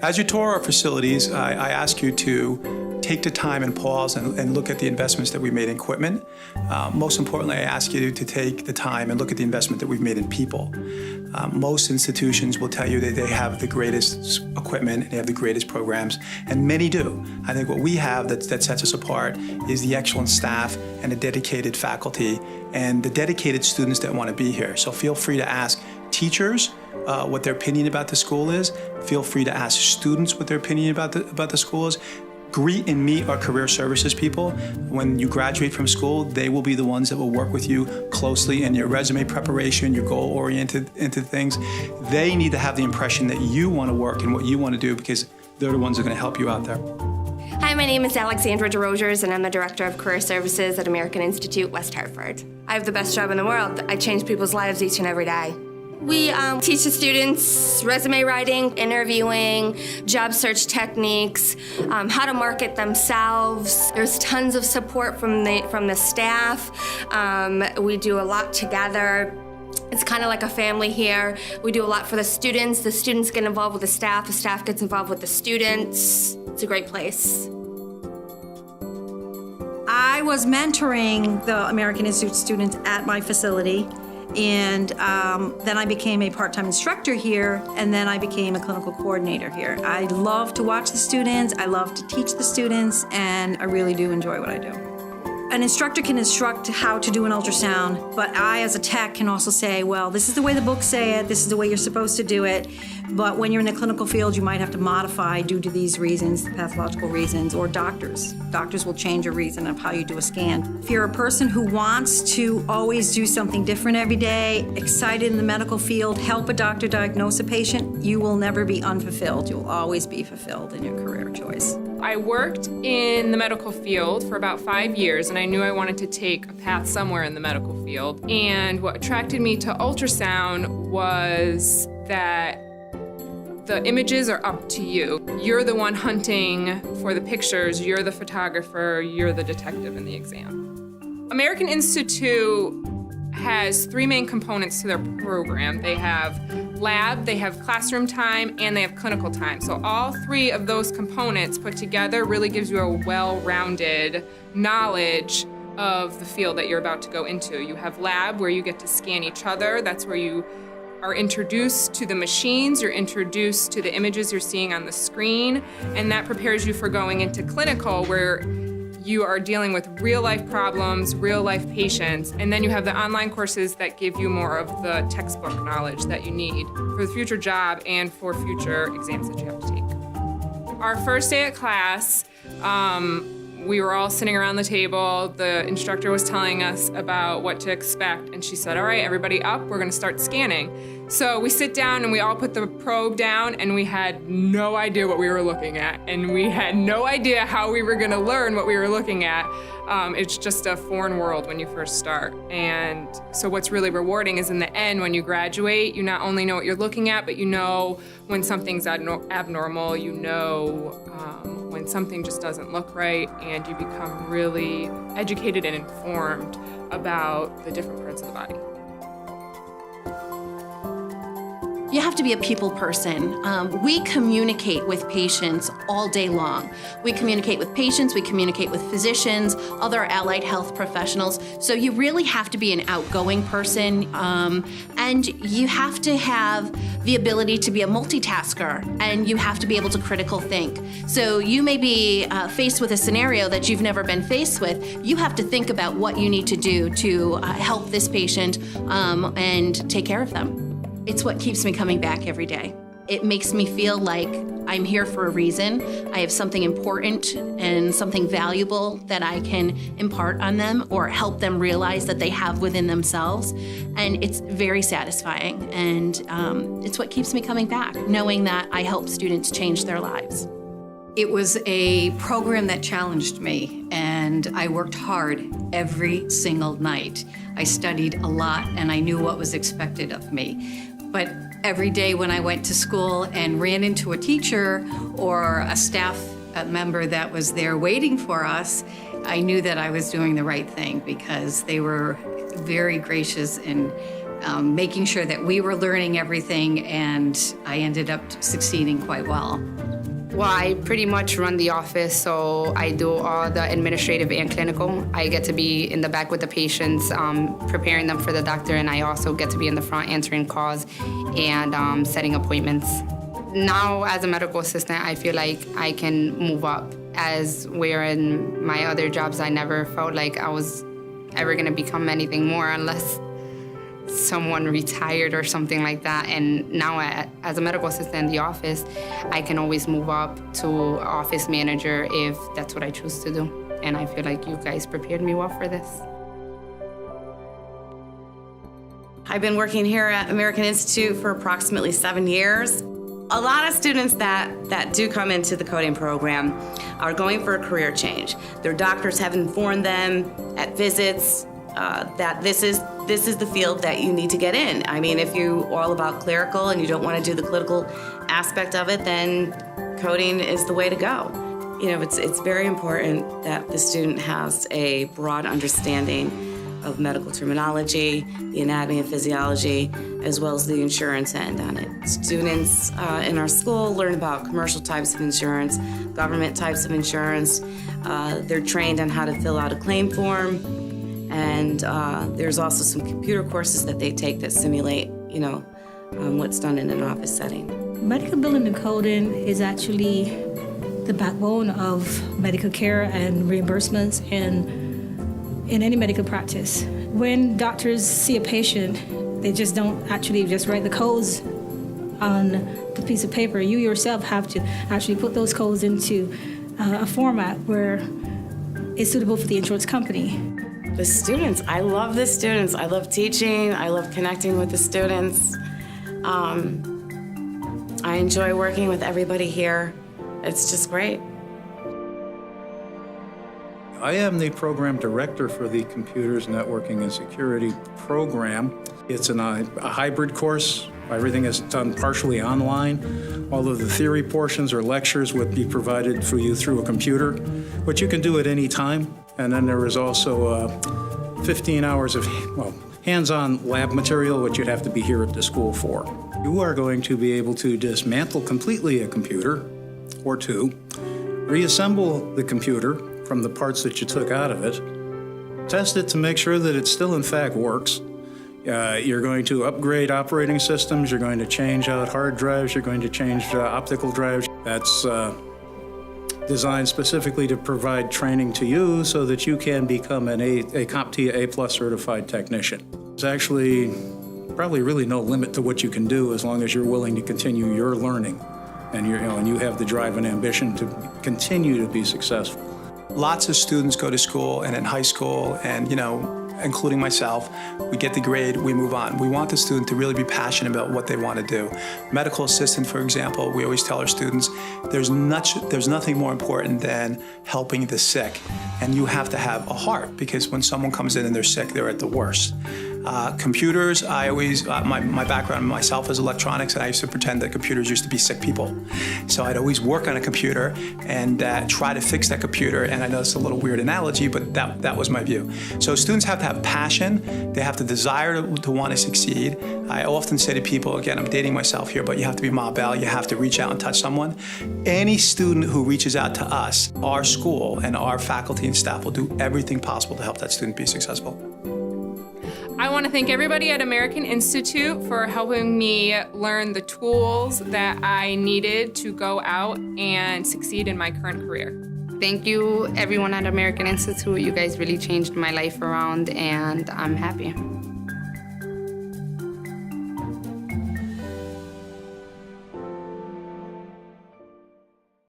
As you tour our facilities, I ask you to take the time and pause and look at the investments that we made in equipment. Most importantly, I ask you to take the time and look at the investment that we've made in people. Most institutions will tell you that they have the greatest equipment, they have the greatest programs, and many do. I think what we have that sets us apart is the excellent staff and the dedicated faculty and the dedicated students that want to be here. So feel free to ask teachers what their opinion about the school is. Feel free to ask students what their opinion about the school is. Greet and meet our career services people. When you graduate from school, they will be the ones that will work with you closely in your resume preparation, your goal-oriented into things. They need to have the impression that you want to work and what you want to do because they're the ones that are going to help you out there. Hi, my name is Alexandra DeRogers, and I'm the Director of Career Services at American Institute, West Hartford. I have the best job in the world. I change people's lives each and every day. We teach the students resume writing, interviewing, job search techniques, how to market themselves. There's tons of support from the staff. We do a lot together. It's kind of like a family here. We do a lot for the students get involved with the staff gets involved with the students. It's a great place. I was mentoring the American Institute students at my facility. And then I became a part-time instructor here, and then I became a clinical coordinator here. I love to watch the students, I love to teach the students, and I really do enjoy what I do. An instructor can instruct how to do an ultrasound, but I, as a tech, can also say, well, this is the way the books say it, this is the way you're supposed to do it, but when you're in the clinical field, you might have to modify due to these reasons, pathological reasons, or doctors. Doctors will change a reason of how you do a scan. If you're a person who wants to always do something different every day, excited in the medical field, help a doctor diagnose a patient, you will never be unfulfilled. You'll always be fulfilled in your career choice. I worked in the medical field for about 5 years, and I knew I wanted to take a path somewhere in the medical field. And what attracted me to ultrasound was that the images are up to you. You're the one hunting for the pictures, you're the photographer, you're the detective in the exam. American Institute has 3 main components to their program. They have lab, they have classroom time, and they have clinical time. So all 3 of those components put together really gives you a well-rounded knowledge of the field that you're about to go into. You have lab, where you get to scan each other. That's where you are introduced to the machines, you're introduced to the images you're seeing on the screen, and that prepares you for going into clinical, where you are dealing with real-life problems, real-life patients, and then you have the online courses that give you more of the textbook knowledge that you need for the future job and for future exams that you have to take. Our first day at class, we were all sitting around the table. The instructor was telling us about what to expect, and she said, all right, everybody up, we're gonna start scanning. So we sit down and we all put the probe down, and we had no idea what we were looking at, and we had no idea how we were gonna learn what we were looking at. It's just a foreign world when you first start. And so what's really rewarding is in the end, when you graduate, you not only know what you're looking at, but you know when something's abnormal, you know when something just doesn't look right, and you become really educated and informed about the different parts of the body. You have to be a people person. We communicate with patients all day long. We communicate with patients, we communicate with physicians, other allied health professionals. So you really have to be an outgoing person, and you have to have the ability to be a multitasker, and you have to be able to critical think. So you may be faced with a scenario that you've never been faced with. You have to think about what you need to do to help this patient and take care of them. It's what keeps me coming back every day. It makes me feel like I'm here for a reason. I have something important and something valuable that I can impart on them or help them realize that they have within themselves. And it's very satisfying. And it's what keeps me coming back, knowing that I help students change their lives. It was a program that challenged me, and I worked hard every single night. I studied a lot, and I knew what was expected of me. But every day when I went to school and ran into a teacher or a staff member that was there waiting for us, I knew that I was doing the right thing, because they were very gracious in making sure that we were learning everything, and I ended up succeeding quite well. Well, I pretty much run the office, so I do all the administrative and clinical. I get to be in the back with the patients, preparing them for the doctor, and I also get to be in the front answering calls and setting appointments. Now, as a medical assistant, I feel like I can move up, as where in my other jobs, I never felt like I was ever gonna become anything more unless someone retired or something like that. And now as a medical assistant in the office, I can always move up to office manager if that's what I choose to do. And I feel like you guys prepared me well for this. I've been working here at American Institute for approximately 7 years. A lot of students that do come into the coding program are going for a career change. Their doctors have informed them at visits that this is the field that you need to get in. I mean, if you're all about clerical and you don't want to do the clinical aspect of it, then coding is the way to go. You know, it's very important that the student has a broad understanding of medical terminology, the anatomy and physiology, as well as the insurance end on it. Students in our school learn about commercial types of insurance, government types of insurance. They're trained on how to fill out a claim form. And there's also some computer courses that they take that simulate, what's done in an office setting. Medical billing and coding is actually the backbone of medical care and reimbursements in any medical practice. When doctors see a patient, they just don't actually just write the codes on the piece of paper. You yourself have to actually put those codes into a format where it's suitable for the insurance company. The students, I love the students. I love teaching. I love connecting with the students. I enjoy working with everybody here. It's just great. I am the program director for the Computers, Networking, and Security program. It's a hybrid course. Everything is done partially online. All of the theory portions or lectures would be provided for you through a computer, which you can do at any time. And then there is also 15 hours of hands-on lab material, which you'd have to be here at the school for. You are going to be able to dismantle completely a computer or two, reassemble the computer from the parts that you took out of it, test it to make sure that it still in fact works. You're going to upgrade operating systems, you're going to change out hard drives, you're going to change optical drives. That's designed specifically to provide training to you so that you can become a CompTIA A+ certified technician. There's actually probably really no limit to what you can do as long as you're willing to continue your learning and you have the drive and ambition to continue to be successful. Lots of students go to school and in high school and, including myself, we get the grade, we move on. We want the student to really be passionate about what they want to do. Medical assistant, for example, we always tell our students, there's nothing more important than helping the sick. And you have to have a heart because when someone comes in and they're sick, they're at the worst. Computers, I always, my background myself is electronics, and I used to pretend that computers used to be sick people. So I'd always work on a computer and try to fix that computer, and I know it's a little weird analogy, but that was my view. So students have to have passion, they have the desire to want to succeed. I often say to people, again, I'm dating myself here, but you have to be Ma Bell, you have to reach out and touch someone. Any student who reaches out to us, our school and our faculty and staff will do everything possible to help that student be successful. I want to thank everybody at American Institute for helping me learn the tools that I needed to go out and succeed in my current career. Thank you, everyone at American Institute. You guys really changed my life around, and I'm happy.